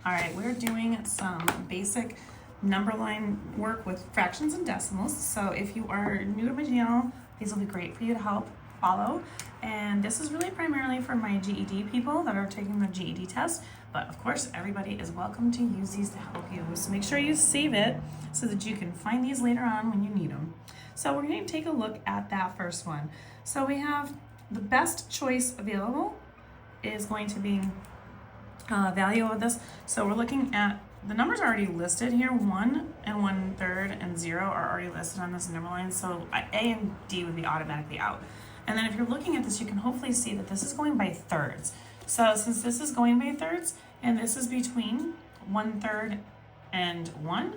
All right, we're doing some basic number line work with fractions and decimals. So if you are new to my channel, these will be great for you to help follow. And this is really primarily for my GED people that are taking the GED test. But of course, everybody is welcome to use these to help you. So make sure you save it so that you can find these later on when you need them. So we're going to take a look at that first one. So we have the best choice available is going to be value of this. So we're looking at the numbers are already listed here. 1 and 1/3 and 0 are already listed on this number line. So A and D would be automatically out. And then if you're looking at this, you can hopefully see that this is going by thirds. So since this is going by thirds and this is between 1/3 and 1,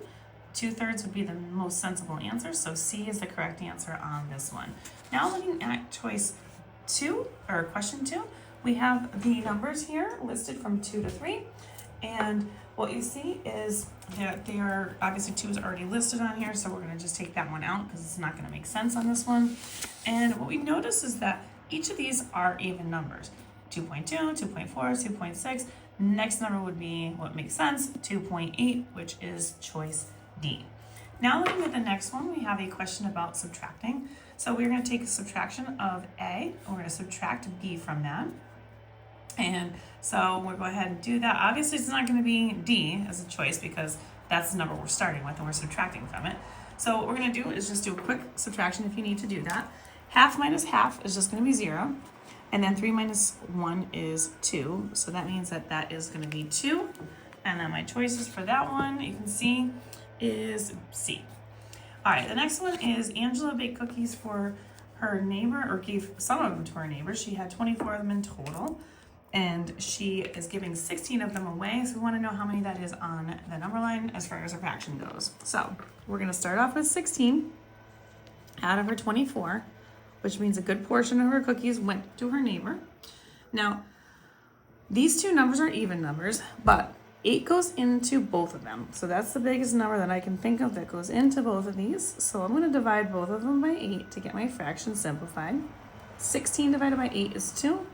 2/3 would be the most sensible answer. So C is the correct answer on this one. Now looking at choice 2 or question 2, we have the numbers here listed from 2 to 3. And what you see is that they are, obviously 2 is already listed on here, so we're gonna just take that one out because it's not gonna make sense on this one. And what we notice is that each of these are even numbers. 2.2, 2.4, 2.6. Next number would be what makes sense, 2.8, which is choice D. Now looking at the next one, we have a question about subtracting. So we're gonna take a subtraction of A, and we're gonna subtract B from that. And so we'll go ahead and do that. Obviously, it's not going to be D as a choice because that's the number we're starting with and we're subtracting from it. So what we're going to do is just do a quick subtraction if you need to do that. Half minus half is just going to be 0. And then 3 minus 1 is 2. So that means that that is going to be 2. And then my choices for that one, you can see, is C. All right, the next one is Angela baked cookies for her neighbor, or gave some of them to her neighbor. She had 24 of them in total. And she is giving 16 of them away. So we want to know how many that is on the number line as far as her fraction goes. So we're going to start off with 16 out of her 24, which means a good portion of her cookies went to her neighbor. Now, these two numbers are even numbers, but 8 goes into both of them. So that's the biggest number that I can think of that goes into both of these. So I'm going to divide both of them by 8 to get my fraction simplified. 16 divided by 8 is 2.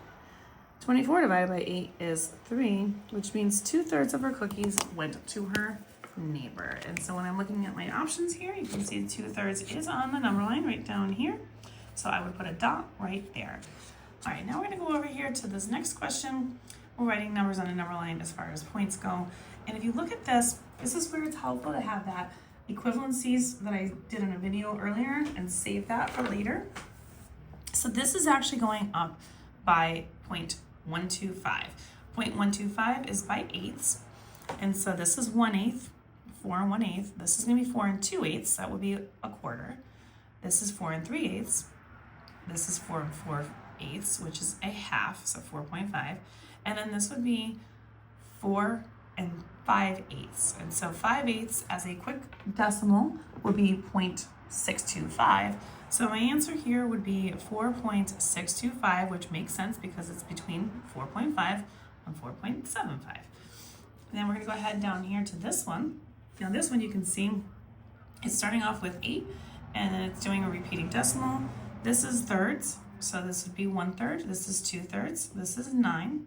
24 divided by 8 is 3, which means 2/3 of her cookies went to her neighbor. And so when I'm looking at my options here, you can see 2/3 is on the number line right down here. So I would put a dot right there. All right, now we're gonna go over here to this next question. We're writing numbers on a number line as far as points go. And if you look at this, this is where it's helpful to have that equivalencies that I did in a video earlier and save that for later. So this is actually going up by 0.125. 0.125 is by eighths. And so this is 1/8, 4 and 1/8. This is gonna be 4 and 2/8. That would be a quarter. This is 4 and 3/8. This is 4 and 4/8, which is a half, so 4.5. And then this would be 4 and 5/8. And so 5/8 as a quick decimal would be 0.625. So my answer here would be 4.625, which makes sense because it's between 4.5 and 4.75. And then we're gonna go ahead down here to this one. Now this one you can see it's starting off with 8 and then it's doing a repeating decimal. This is thirds, so this would be 1/3. This is 2/3. This is 9.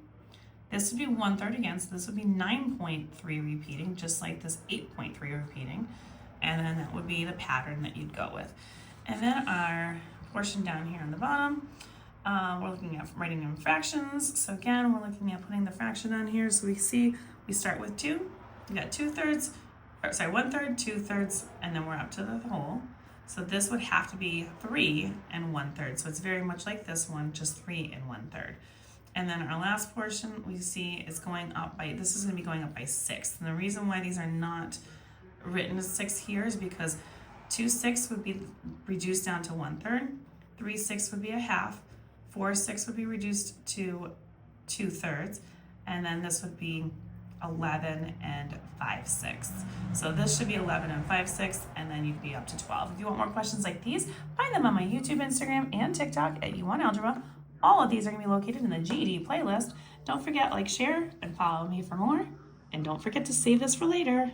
This would be 1/3 again, so this would be 9.3 repeating, just like this 8.3 repeating. And then that would be the pattern that you'd go with. And then our portion down here on the bottom, we're looking at writing in fractions. So again, we're looking at putting the fraction on here. So we see we start with 2. We got 1/3, 2/3, and then we're up to the whole. So this would have to be 3 and 1/3. So it's very much like this one, just 3 and 1/3. And then our last portion we see is going up by, this is going to be going up by 6. And the reason why these are not written as 6 here is because 2/6 would be reduced down to 1/3, 3/6 would be a half, 4/6 would be reduced to 2/3, and then this would be 11 and 5/6. So this should be 11 and 5/6, and then you'd be up to 12. If you want more questions like these, find them on my YouTube, Instagram, and TikTok at U1Algebra. All of these are gonna be located in the GED playlist. Don't forget, like, share, and follow me for more. And don't forget to save this for later.